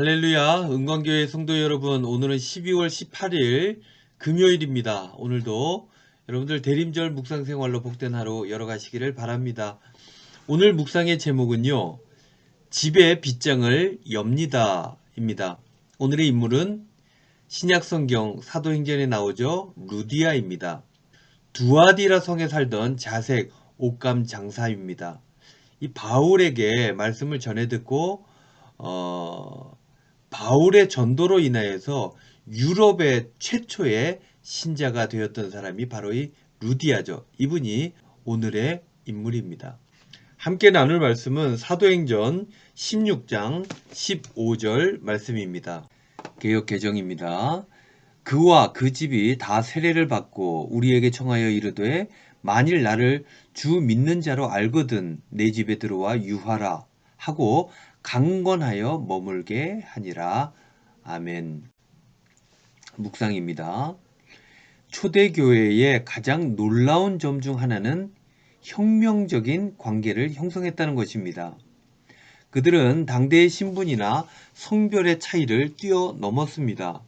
할렐루야, 은광교회 성도 여러분, 오늘은 12월 18일 금요일입니다. 오늘도 여러분들 대림절 묵상 생활로 복된 하루 열어가시기를 바랍니다. 오늘 묵상의 제목은요, 집의 빗장을 엽니다 입니다. 오늘의 인물은 신약성경 사도행전에 나오죠. 루디아입니다. 두아디라 성에 살던 자색 옷감 장사입니다. 이 바울에게 말씀을 전해 듣고 바울의 전도로 인하여서 유럽의 최초의 신자가 되었던 사람이 바로 이 루디아죠. 이분이 오늘의 인물입니다. 함께 나눌 말씀은 사도행전 16장 15절 말씀입니다. 개역 개정입니다. 그와 그 집이 다 세례를 받고 우리에게 청하여 이르되 만일 나를 주 믿는 자로 알거든 내 집에 들어와 유하라 하고 강권하여 머물게 하니라. 아멘. 묵상입니다. 초대교회의 가장 놀라운 점 중 하나는 혁명적인 관계를 형성했다는 것입니다. 그들은 당대의 신분이나 성별의 차이를 뛰어넘었습니다.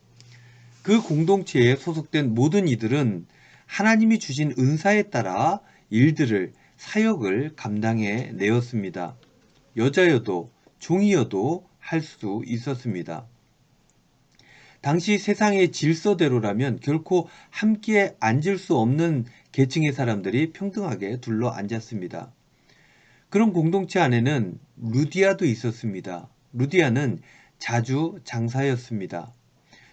그 공동체에 소속된 모든 이들은 하나님이 주신 은사에 따라 일들을, 사역을 감당해 내었습니다. 여자여도 종이여도 할 수 있었습니다. 당시 세상의 질서대로라면 결코 함께 앉을 수 없는 계층의 사람들이 평등하게 둘러 앉았습니다. 그런 공동체 안에는 루디아도 있었습니다. 루디아는 자주 장사였습니다.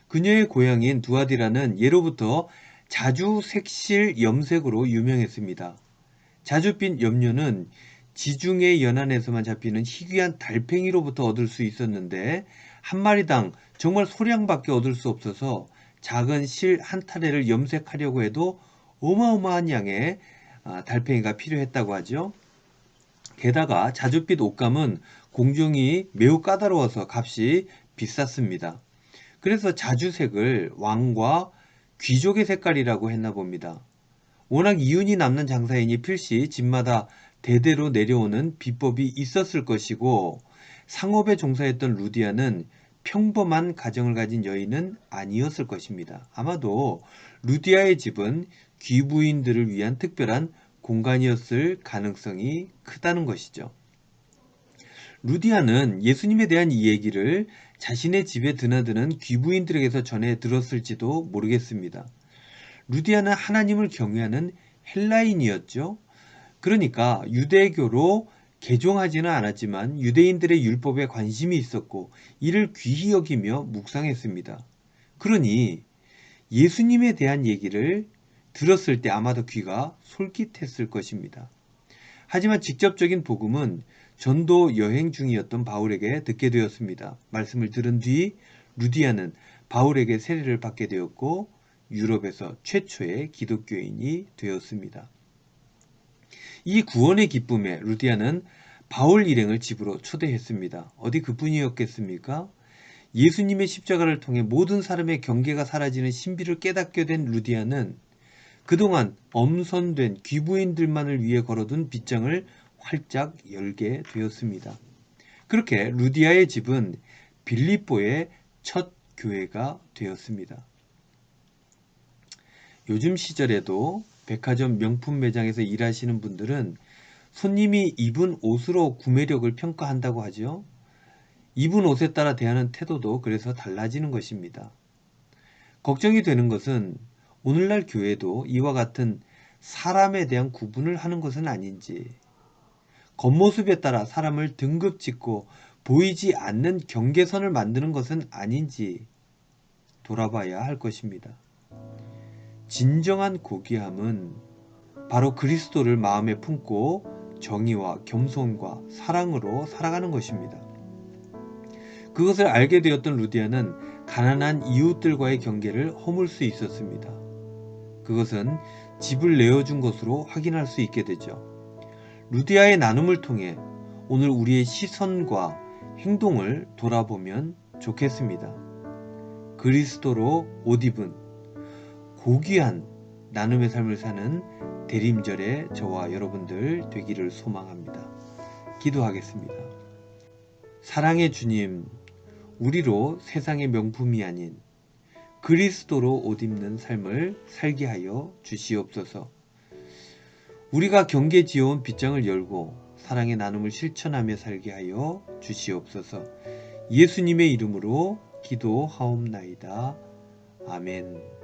그녀의 고향인 두아디라는 예로부터 자주 색실 염색으로 유명했습니다. 자주빛 염료는 지중해 연안에서만 잡히는 희귀한 달팽이로부터 얻을 수 있었는데 한 마리당 정말 소량밖에 얻을 수 없어서 작은 실 한 타래를 염색하려고 해도 어마어마한 양의 달팽이가 필요했다고 하죠. 게다가 자주빛 옷감은 공정이 매우 까다로워서 값이 비쌌습니다. 그래서 자주색을 왕과 귀족의 색깔이라고 했나 봅니다. 워낙 이윤이 남는 장사이니 필시 집마다 대대로 내려오는 비법이 있었을 것이고 상업에 종사했던 루디아는 평범한 가정을 가진 여인은 아니었을 것입니다. 아마도 루디아의 집은 귀부인들을 위한 특별한 공간이었을 가능성이 크다는 것이죠. 루디아는 예수님에 대한 이 얘기를 자신의 집에 드나드는 귀부인들에게서 전해 들었을지도 모르겠습니다. 루디아는 하나님을 경외하는 헬라인이었죠. 그러니까 유대교로 개종하지는 않았지만 유대인들의 율법에 관심이 있었고 이를 귀히 여기며 묵상했습니다. 그러니 예수님에 대한 얘기를 들었을 때 아마도 귀가 솔깃했을 것입니다. 하지만 직접적인 복음은 전도 여행 중이었던 바울에게 듣게 되었습니다. 말씀을 들은 뒤 루디아는 바울에게 세례를 받게 되었고 유럽에서 최초의 기독교인이 되었습니다. 이 구원의 기쁨에 루디아는 바울 일행을 집으로 초대했습니다. 어디 그뿐이었겠습니까? 예수님의 십자가를 통해 모든 사람의 경계가 사라지는 신비를 깨닫게 된 루디아는 그동안 엄선된 귀부인들만을 위해 걸어둔 빗장을 활짝 열게 되었습니다. 그렇게 루디아의 집은 빌립보의 첫 교회가 되었습니다. 요즘 시절에도 백화점 명품 매장에서 일하시는 분들은 손님이 입은 옷으로 구매력을 평가한다고 하죠. 입은 옷에 따라 대하는 태도도 그래서 달라지는 것입니다. 걱정이 되는 것은 오늘날 교회도 이와 같은 사람에 대한 구분을 하는 것은 아닌지, 겉모습에 따라 사람을 등급 짓고 보이지 않는 경계선을 만드는 것은 아닌지 돌아봐야 할 것입니다. 진정한 고귀함은 바로 그리스도를 마음에 품고 정의와 겸손과 사랑으로 살아가는 것입니다. 그것을 알게 되었던 루디아는 가난한 이웃들과의 경계를 허물 수 있었습니다. 그것은 집을 내어준 것으로 확인할 수 있게 되죠. 루디아의 나눔을 통해 오늘 우리의 시선과 행동을 돌아보면 좋겠습니다. 그리스도로 옷 입은 고귀한 나눔의 삶을 사는 대림절의 저와 여러분들 되기를 소망합니다. 기도하겠습니다. 사랑의 주님, 우리로 세상의 명품이 아닌 그리스도로 옷 입는 삶을 살게 하여 주시옵소서. 우리가 경계 지어온 빗장을 열고 사랑의 나눔을 실천하며 살게 하여 주시옵소서. 예수님의 이름으로 기도하옵나이다. 아멘.